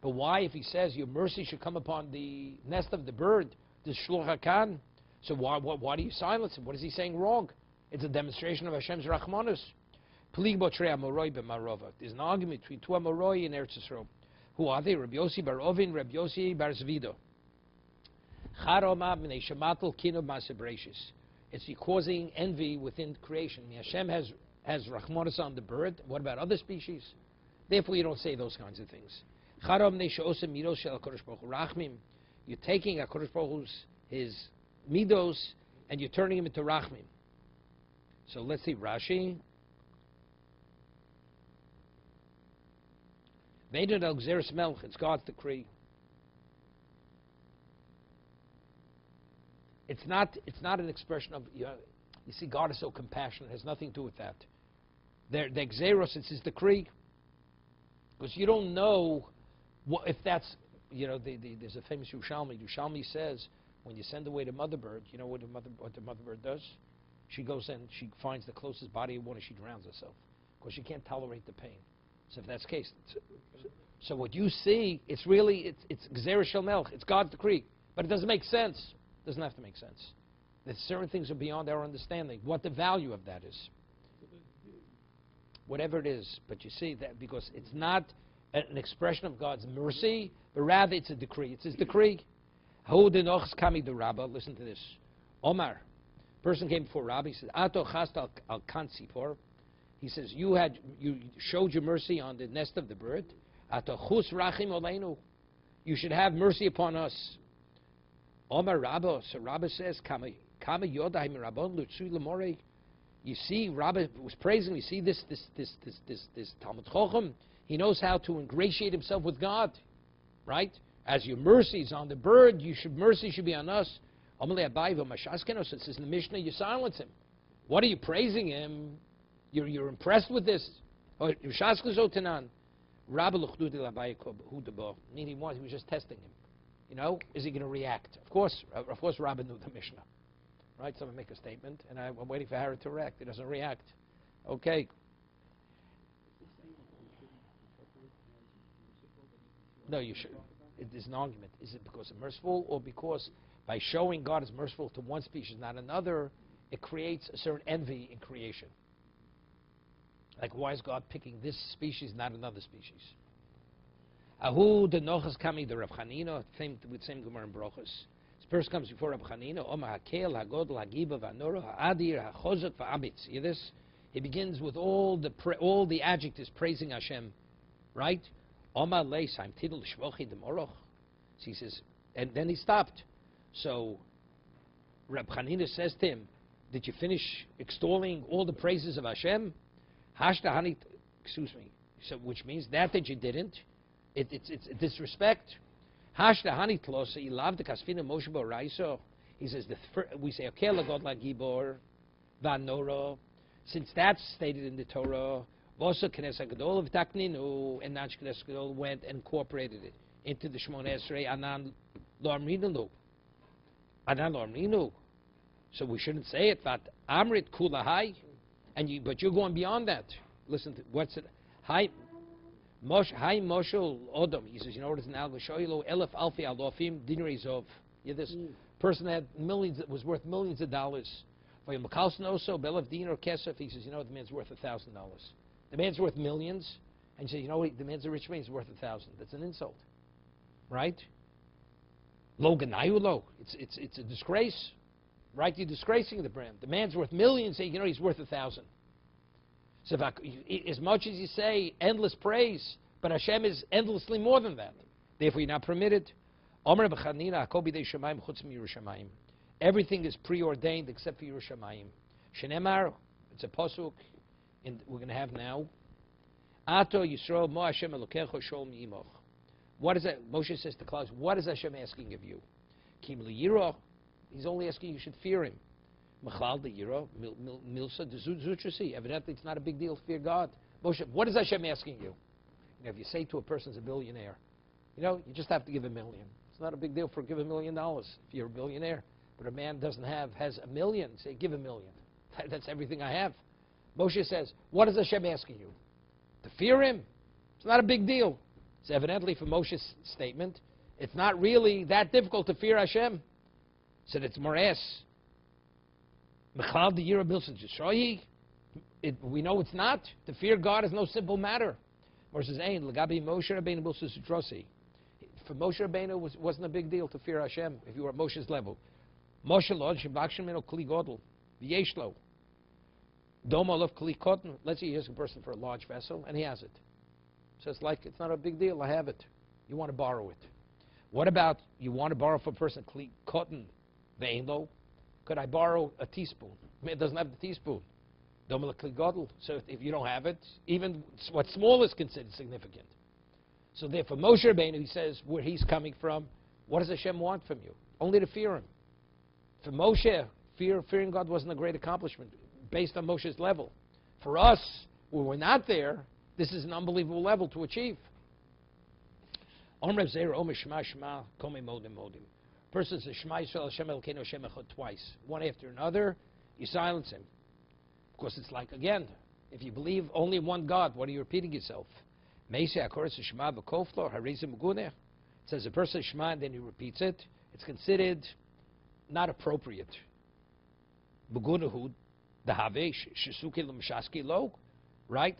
why, if he says your mercy should come upon the nest of the bird, the shluch hakan? So why do you silence him? What is he saying wrong? It's a demonstration of Hashem's rachmanus. There's an argument between two Amoroi in Eretz Yisrael. Who are they? Rabbi Yossi bar Ovin, Rabbi Yossi bar Zvido. It's causing envy within creation. Hashem has rachmanus on the bird. What about other species? Therefore, you don't say those kinds of things. You're taking HaKadosh Baruch Hu's his midos and you're turning him into rachmim. So let's see Rashi. It's God's decree. It's not an expression of, you see, God is so compassionate. It has nothing to do with that. The Xeros, it's his decree. Because you don't know if that's, there's a famous Yerushalmi. Yerushalmi says, when you send away the mother bird, you know what the mother bird does? She goes and she finds the closest body of water, she drowns herself. Because she can't tolerate the pain. So if that's the case, so what you see, it's Gzera Shel Melch, it's God's decree. But it doesn't make sense. It doesn't have to make sense. That certain things are beyond our understanding. What the value of that is. Whatever it is. But you see, that because it's not an expression of God's mercy, but rather it's a decree. It's his decree. Listen to this. Omar, person came before Rabbi, he said, Ato chast al kansipor. He says, you showed your mercy on the nest of the bird. You should have mercy upon us. Omar Rabba, so Rabba says, you see, Rabba was praising. You see this Talmud Chochem. He knows how to ingratiate himself with God, right? As your mercy is on the bird, mercy should be on us. It says in the Mishnah, you silence him. What are you praising him? You're impressed with this. Rabbi he was just testing him. Is he going to react? Of course, Rabbi knew the Mishnah. Right? Someone make a statement, and I'm waiting for Harry to react. He doesn't react. Okay. No, you should. It is an argument. Is it because it's merciful, or because by showing God is merciful to one species, not another, it creates a certain envy in creation? Like, why is God picking this species, not another species? Ahu the nochas coming the Rav Chanina, with same Gemara and Brochus. This person comes before Rav Chanina. Omar hakel hagodol hagiba v'anora ha'adir ha'chozot v'abitz. Hear this? He begins with all the adjectives praising Hashem, right? Omar leis haim tidul shvochi demoroch. So he says, and then he stopped. So Rav Chanina says to him, "Did you finish extolling all the praises of Hashem?" Excuse me. So, which means that you didn't. It's disrespect. He says we say gibor vanoro, since that's stated in the Torah. And Nach Knesset Gadol went and incorporated it into the Shmona Esrei Anan Lo Amrinu. So we shouldn't say it. But Amrit Kulahai. But you're going beyond that. Listen to what's it? Hi Moshel Odom. He says, you know what is an algo? Shoylo Elef Alfi Alofim Dinars of. This person had millions. That was worth millions of dollars. For Makalsnoso Belef Dinar Kesef. He says, you know what, the man's worth $1,000. The man's worth millions, and you say, you know what, the man's a rich man. He's worth $1,000. That's an insult, right? Lo Ganayulo. It's a disgrace. Right? You're disgracing the brand. The man's worth millions, say, he's worth 1,000. So as much as you say endless praise, but Hashem is endlessly more than that. Therefore, you're not permitted. Everything is preordained except for Yerushalayim. Shenemar, it's a pasuk we're going to have now. Ato Yisrael mo Hashem Elokecha shol mi'imoch. What is that? Moshe says to Klaus, what is Hashem asking of you? Kim liyiro. He's only asking you should fear him. Machal de yiro milsa de zutrasi. Evidently, it's not a big deal to fear God. Moshe, what is Hashem asking you? If you say to a person's a billionaire, you just have to give $1 million. It's not a big deal for give $1 million if you're a billionaire. But a man has $1 million. Say, give $1 million. That's everything I have. Moshe says, what is Hashem asking you? To fear him? It's not a big deal. It's evidently from Moshe's statement, it's not really that difficult to fear Hashem. So it's moras. We know it's not. To fear God is no simple matter. For Moshe Rabbeinu wasn't a big deal to fear Hashem if you were at Moshe's level. Moshe Lord Shabakshemino Kli Godel V'Yeshlo Domo of Kli Cotton. Let's say he has a person for a large vessel and he has it. So it's not a big deal. I have it. You want to borrow it. What about you want to borrow from a person Kli Cotton V'Einlo? Could I borrow a teaspoon? It doesn't have the teaspoon. Domo Kli Godel. So if you don't have it, even what's small is considered significant. So therefore, Moshe Rabbeinu, he says where he's coming from. What does Hashem want from you? Only to fear him. For Moshe, fearing God wasn't a great accomplishment based on Moshe's level. For us, when we're not there, this is an unbelievable level to achieve. Person says Shema Yisrael Hashem Elokeinu Hashem Echad twice, one after another. You silence him. Of course, it's like again, if you believe only in one God, what are you repeating yourself? It says a person says Shema and then he repeats it. It's considered not appropriate. Right?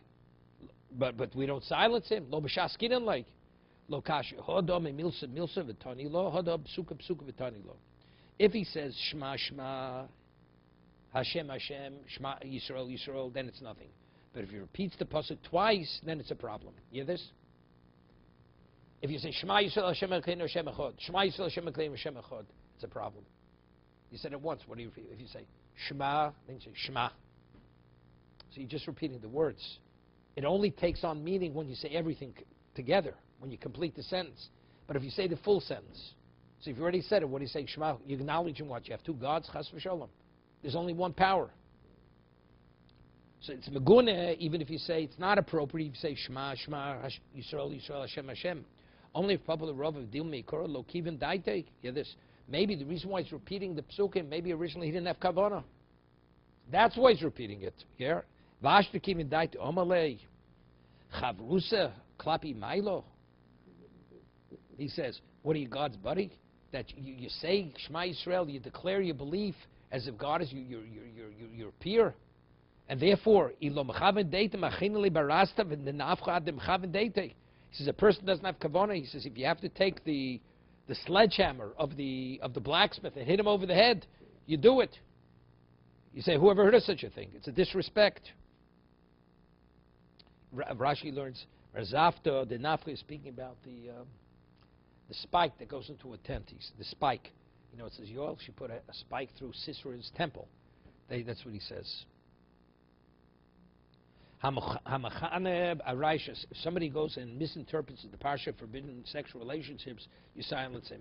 But we don't silence him. Lo b'shaskinan like. Lo kashi. Hodom milsa v'tani lo. Hodom psuka v'tani lo. If he says Shema Shema, Hashem Hashem, Shema Yisrael Yisrael, then it's nothing. But if he repeats the pasuk twice, then it's a problem. You hear this? If you say Shema Yisrael Hashem Elokeinu Hashem Echad, Shema Yisrael Hashem Elokeinu Hashem Echad, it's a problem. You said it once. What do you repeat? If you say Shema, then you say Shema. So you're just repeating the words. It only takes on meaning when you say everything together, when you complete the sentence. But if you say the full sentence, so if you already said it, what do you say? Shema, you acknowledge in what? You have two gods, chas v'sholom. There's only one power. So it's megune, even if you say it's not appropriate, if you say Shema, Shema, Yisrael, Yisrael, Hashem, Hashem. Only if Papa the Rav of Dil Meikor, Lo Kivin Daite, hear this. Maybe the reason why he's repeating the psukim, maybe originally he didn't have kavanah. That's why he's repeating it. Here. Vashta Kivin Daite, Omalei, Chavrusa, Klapi Mailo. He says, what are you, God's buddy? That you say Shema Yisrael, you declare your belief as if God is your peer. And therefore, he says a person doesn't have kavanah. He says if you have to take the sledgehammer of the blacksmith and hit him over the head, you do it. You say, whoever heard of such a thing? It's a disrespect. Rashi learns, Razafta, the Nafka is speaking about the spike that goes into a tent. The spike. It says, Yoel, she put a spike through Sisera's temple. That's what he says. If somebody goes and misinterprets the parsha forbidden sexual relationships, you silence him.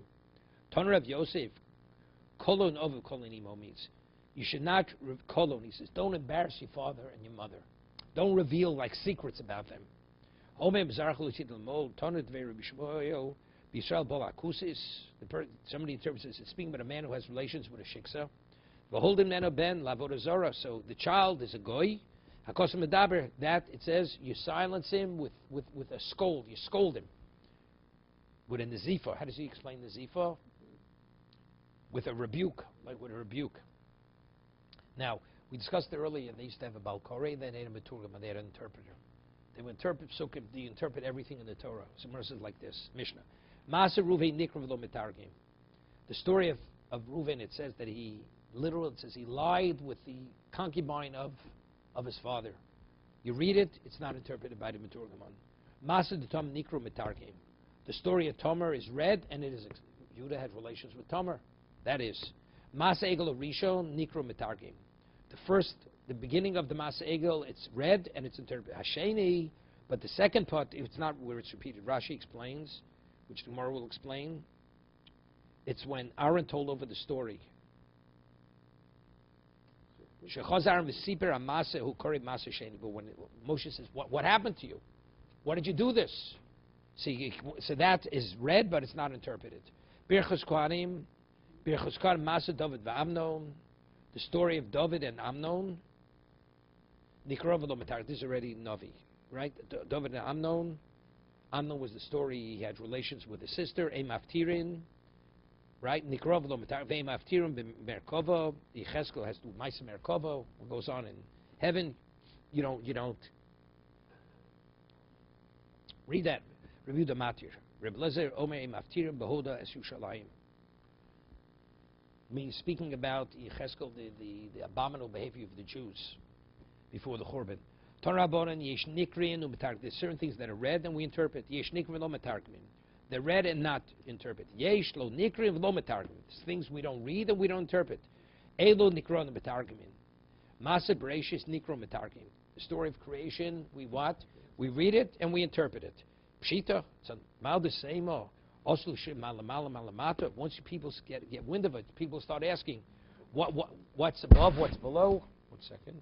Toner of Yosef, kolon over kolon imo means you should not kolon. He says, don't embarrass your father and your mother. Don't reveal like secrets about them. Somebody interprets it. It's speaking about a man who has relations with a shiksa. So the child is a goy. That it says you silence him with a scold. You scold him with a nazifa. How does he explain nazifa? With a rebuke, like with a rebuke. Now we discussed earlier. They used to have a balkore. Then they had a maturgam. They had an interpreter. They would interpret psukim. They interpret everything in the Torah. So verses like this: Mishnah. Masa Ruvain Nikrav lo mitargim. The story of Reuven. It says that he Literal, it says he lied with the concubine of his father. You read it, it's not interpreted by the Meturgamon. Masa de Tom Nikro Mitargim. The story of Tomer is read, and it is Judah had relations with Tomer. That is Masa Egel Rishon Nikro Mitargim. The beginning of the Masa Egel, it's read and it's interpreted. Hasheni, but the second part, it's not where it's repeated. Rashi explains, which tomorrow will explain. It's when Aaron told over the story. But when Moshe says, what happened to you? Why did you do this? See, so that is read, but it's not interpreted. Birchos Kohanim, Masa David v'Amnon, the story of David and Amnon. Nikrov v'lo matar. This is already Navi, right? David and Amnon. Amnon was the story he had relations with his sister. Maftirin, right? Nikrov v'lo matar. Maftirin b'Merkava. Yecheskel has to do Maisa Merkava. What goes on in heaven? You don't read that. Review the Matir. Reb Lezer Omer Maftirin Behoda Es Yushalayim. Means speaking about Yecheskel, the abominable behavior of the Jews before the Churban. There's certain things that are read and we interpret. They're read and not interpret. There's things we don't read and we don't interpret. The story of creation, we what? We read it and we interpret it. Pshita, once people get wind of it, people start asking, what's above, what's below? 1 second.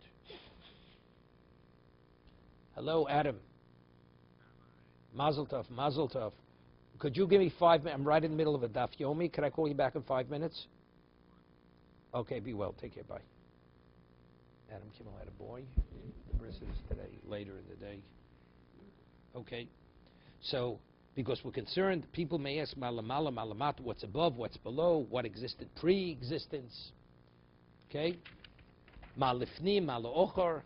Hello, Adam. Mazel tov, mazel tov. Could you give me 5 minutes? I'm right in the middle of a Daf Yomi. Can I call you back in 5 minutes? Okay, be well. Take care. Bye. Adam Kimmel had a boy. The bris is today, later in the day. Okay. So, because we're concerned, people may ask, malamala, malamat, what's above, what's below, what existed pre-existence. Okay? Malifni, malaochar.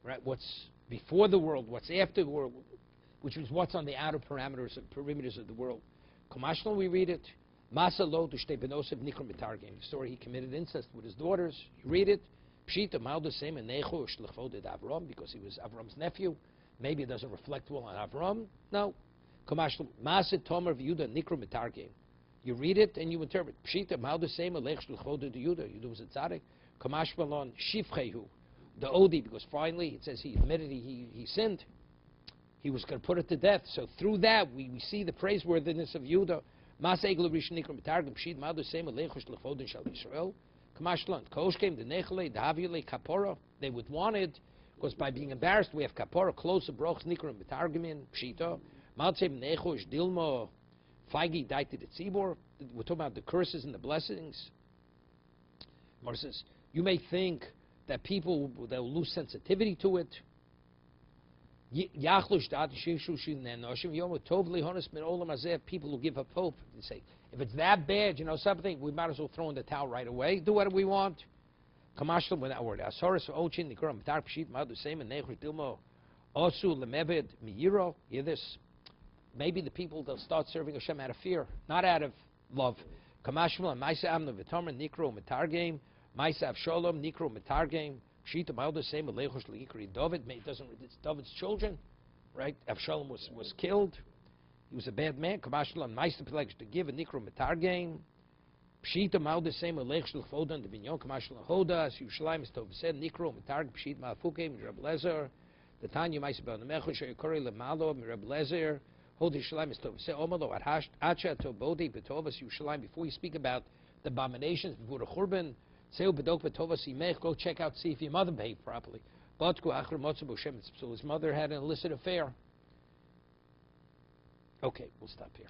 Right? What's before the world, what's after the world, which is what's on the outer perimeters of the world. Komashno, we read it. Masa lo dushte benosev nikrom mitargim. The story he committed incest with his daughters. You read it. Pshita maldo same necho shlechvoded Avram, because he was Avram's nephew. Maybe it doesn't reflect well on Avram. No. Komashno masa tomer v'Yuda nikrom mitargim. You read it and you interpret. Pshita maldo same lech shlechvoded Yuda. Yuda was a tzaddik. Komashno lon shivchehu. The Odi, because finally it says he admitted he sinned. He was going to put it to death. So through that, we see the praiseworthiness of Yudah. They would want it, because by being embarrassed, we have kapora, close broch, nikron, betargimin, pshita. Maltsem nechosh, dilmo, feigi, daiti, the tzibor. We're talking about the curses and the blessings. Mar says, you may think that people, they'll lose sensitivity to it. People will give up hope and say, if it's that bad, something, we might as well throw in the towel right away. Do what we want. Kamashlam with that word. Hear this. Maybe the people, they'll start serving Hashem out of fear, not out of love. Kamashlam, Maisa Amna Vitomer, Nikro, Mitargame, Maisa Avshalom, Nikro, Mitargame. Shita Malda same Alechosh Leikri David. It's David's children, right? Avshalom was killed. He was a bad man. Kamashlan Meister Pelegs to give a Nikro Mitargame. Pshita Malda same Alechosh Lechodan the Vinyon Kamashlan Hoda. Yushalayim is Tov said Nikro Mitarg Pshit Malfuke Reb Lezer. The Tanya Meister Bel Nemechosh Yukori Lemalo Reb Lezer. Hold Yushalayim is Tov said Omalo Acha Tobodi Betovas Yushalayim. Before you speak about the abominations before the Churban. Go check out, see if your mother behaved properly. So his mother had an illicit affair. Okay, we'll stop here.